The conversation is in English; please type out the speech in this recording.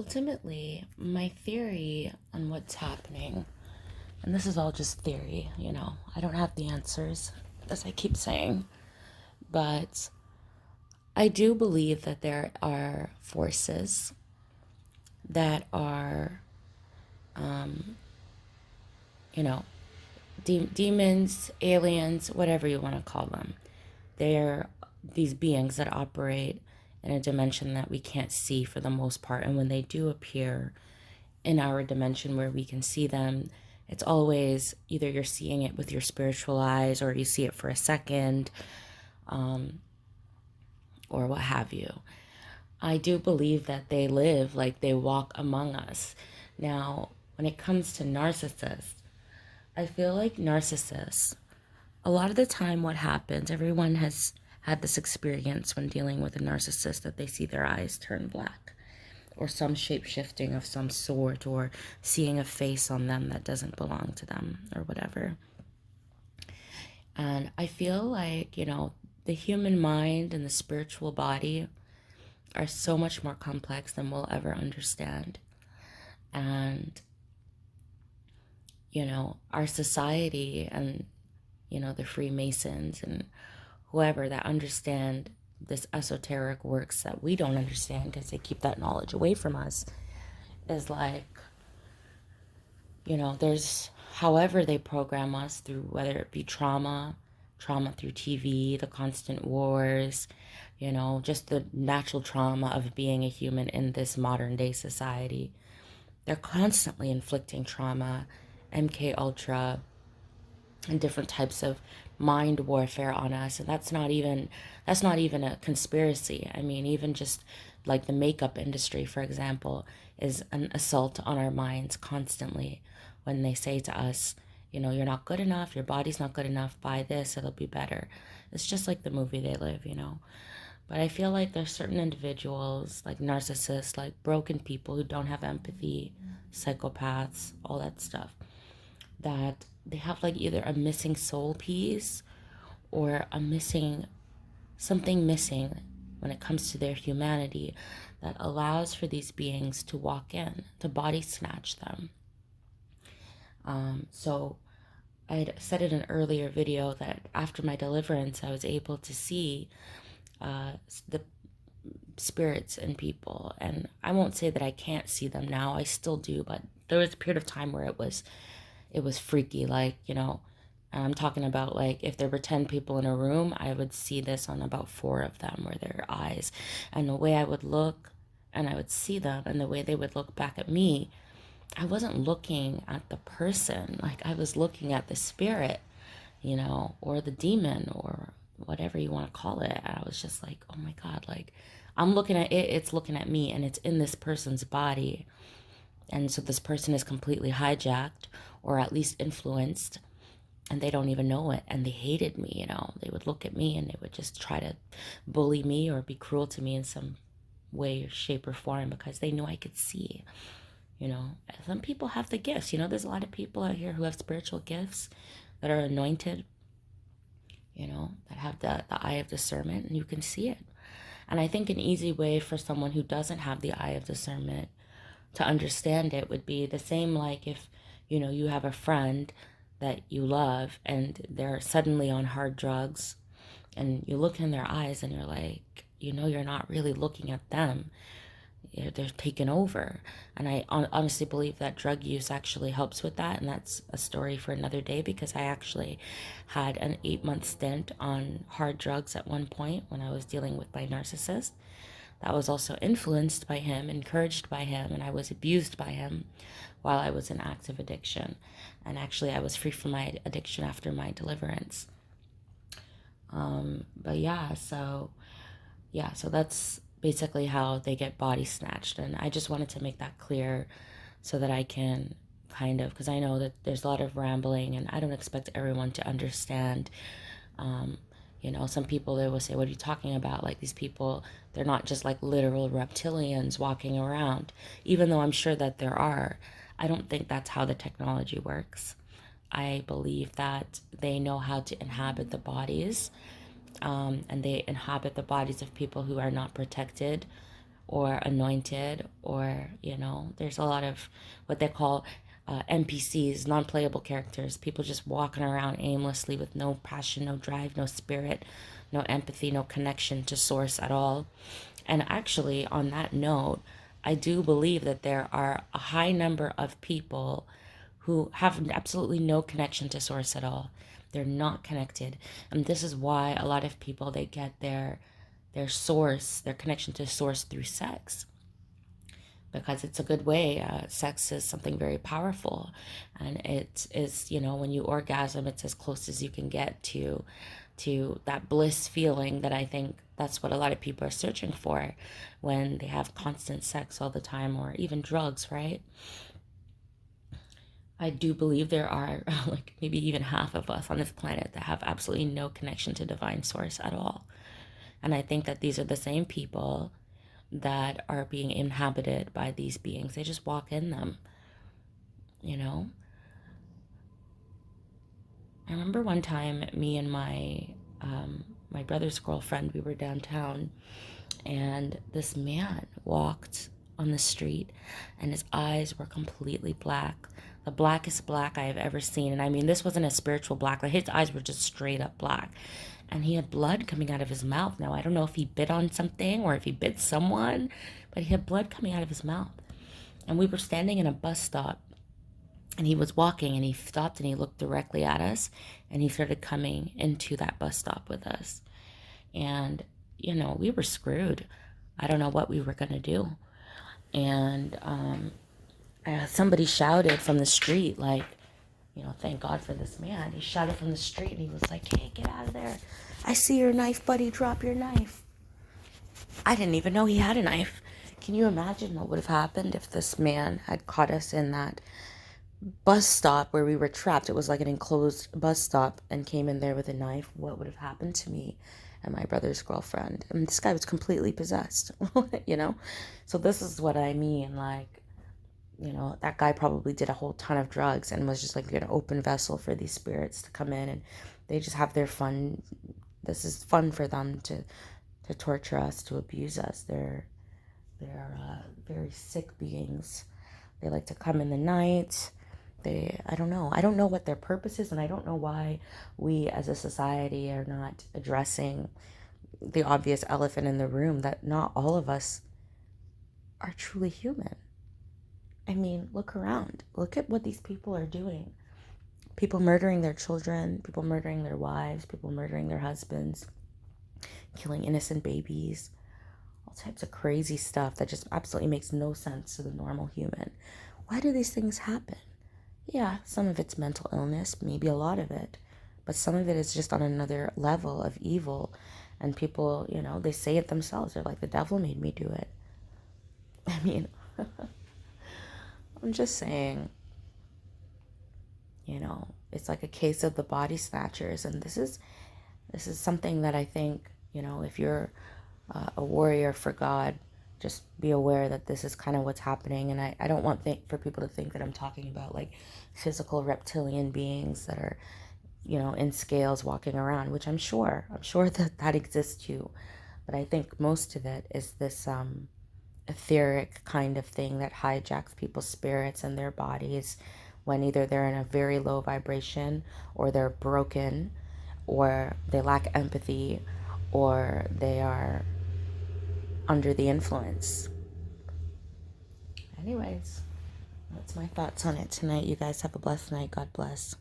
Ultimately, my theory on what's happening, and this is all just theory, I don't have the answers, as I keep saying, but I do believe that there are forces that are, you know, demons, aliens, whatever you want to call them. They're these beings that operate in a dimension that we can't see for the most part. And when they do appear in our dimension where we can see them, it's always either you're seeing it with your spiritual eyes or you see it for a second, or what have you. I do believe that they live, like they walk among us. Now, when it comes to narcissists, I feel like narcissists, a lot of the time what happens, everyone has had this experience when dealing with a narcissist that they see their eyes turn black or some shape shifting of some sort, or seeing a face on them that doesn't belong to them or whatever. And I feel like, the human mind and the spiritual body are so much more complex than we'll ever understand. And, our society and, the Freemasons and whoever that understand this esoteric works that we don't understand because they keep that knowledge away from us, is like, there's however they program us through, whether it be trauma through TV, the constant wars, just the natural trauma of being a human in this modern day society. They're constantly inflicting trauma, MK Ultra, and different types of mind warfare on us. And that's not even a conspiracy. I mean, even just like the makeup industry, for example, is an assault on our minds constantly when they say to us, you're not good enough, your body's not good enough, buy this, it'll be better. It's just like the movie They Live. But I feel like there's certain individuals, like narcissists, like broken people who don't have empathy, psychopaths, all that stuff, that they have like either a missing soul piece or something missing when it comes to their humanity that allows for these beings to walk in, to body snatch them. So I'd said in an earlier video that after my deliverance, I was able to see the spirits in people. And I won't say that I can't see them now. I still do, but there was a period of time where it was freaky. Like, and I'm talking about, like, if there were 10 people in a room, I would see this on about 4 of them, where their eyes, and the way I would look and I would see them and the way they would look back at me, I wasn't looking at the person. Like, I was looking at the spirit, or the demon, or whatever you want to call it. And I was just like, oh my God, like, I'm looking at it, it's looking at me, and it's in this person's body. And so this person is completely hijacked, or at least influenced, and they don't even know it. And they hated me, They would look at me and they would just try to bully me or be cruel to me in some way, shape, or form, because they knew I could see. Some people have the gifts. There's a lot of people out here who have spiritual gifts that are anointed, that have the eye of discernment, and you can see it. And I think an easy way for someone who doesn't have the eye of discernment to understand it would be the same, like if, you have a friend that you love and they're suddenly on hard drugs, and you look in their eyes and you're like, you're not really looking at them. They're taken over. And I honestly believe that drug use actually helps with that. And that's a story for another day, because I actually had an 8-month stint on hard drugs at one point when I was dealing with my narcissist. That was also influenced by him, encouraged by him, and I was abused by him while I was in active addiction. And actually, I was free from my addiction after my deliverance. But so that's basically how they get body snatched. And I just wanted to make that clear so that I can kind of, because I know that there's a lot of rambling and I don't expect everyone to understand. Some people, they will say, what are you talking about? Like, these people, they're not just like literal reptilians walking around, even though I'm sure that there are. I don't think that's how the technology works. I believe that they know how to inhabit the bodies, and they inhabit the bodies of people who are not protected or anointed, or, there's a lot of what they call NPCs, non-playable characters, people just walking around aimlessly with no passion, no drive, no spirit, no empathy, no connection to source at all. And actually, on that note, I do believe that there are a high number of people who have absolutely no connection to source at all. They're not connected. And this is why a lot of people, they get their source, their connection to source through sex, because it's a good way. Sex is something very powerful, and it is, when you orgasm, it's as close as you can get to that bliss feeling that I think that's what a lot of people are searching for when they have constant sex all the time, or even drugs, right? I do believe there are like maybe even half of us on this planet that have absolutely no connection to divine source at all. And I think that these are the same people that are being inhabited by these beings. They just walk in them, you know? I remember one time, me and my brother's girlfriend, we were downtown, and this man walked on the street, and his eyes were completely black, the blackest black I have ever seen. And I mean, this wasn't a spiritual black, like his eyes were just straight up black, and he had blood coming out of his mouth. Now, I don't know if he bit on something or if he bit someone, but he had blood coming out of his mouth. And we were standing in a bus stop, and he was walking, and he stopped and he looked directly at us, and he started coming into that bus stop with us. And, we were screwed. I don't know what we were going to do. And somebody shouted from the street, like, thank God for this man. He shouted from the street, and he was like, hey, get out of there. I see your knife, buddy. Drop your knife. I didn't even know he had a knife. Can you imagine what would have happened if this man had caught us in that bus stop where we were trapped? It was like an enclosed bus stop, and came in there with a knife. What would have happened to me and my brother's girlfriend? I mean, this guy was completely possessed, So this is what I mean. Like, that guy probably did a whole ton of drugs and was just like an open vessel for these spirits to come in, and they just have their fun. This is fun for them to torture us, to abuse us. They're very sick beings. They like to come in the night. I don't know what their purpose is, and I don't know why we as a society are not addressing the obvious elephant in the room, that not all of us are truly human. I mean, look around. Look at what these people are doing. People murdering their children, people murdering their wives, people murdering their husbands, killing innocent babies, all types of crazy stuff that just absolutely makes no sense to the normal human. Why do these things happen? Yeah, some of it's mental illness, maybe a lot of it, but some of it is just on another level of evil. And people, they say it themselves. They're like, the devil made me do it. I mean, I'm just saying, it's like a case of the body snatchers. And this is something that I think, if you're a warrior for God, just be aware that this is kind of what's happening. And I don't want for people to think that I'm talking about like physical reptilian beings that are, in scales walking around, which I'm sure that exists too. But I think most of it is this etheric kind of thing that hijacks people's spirits and their bodies when either they're in a very low vibration, or they're broken, or they lack empathy, or they are under the influence. Anyways, that's my thoughts on it tonight. You guys have a blessed night. God bless.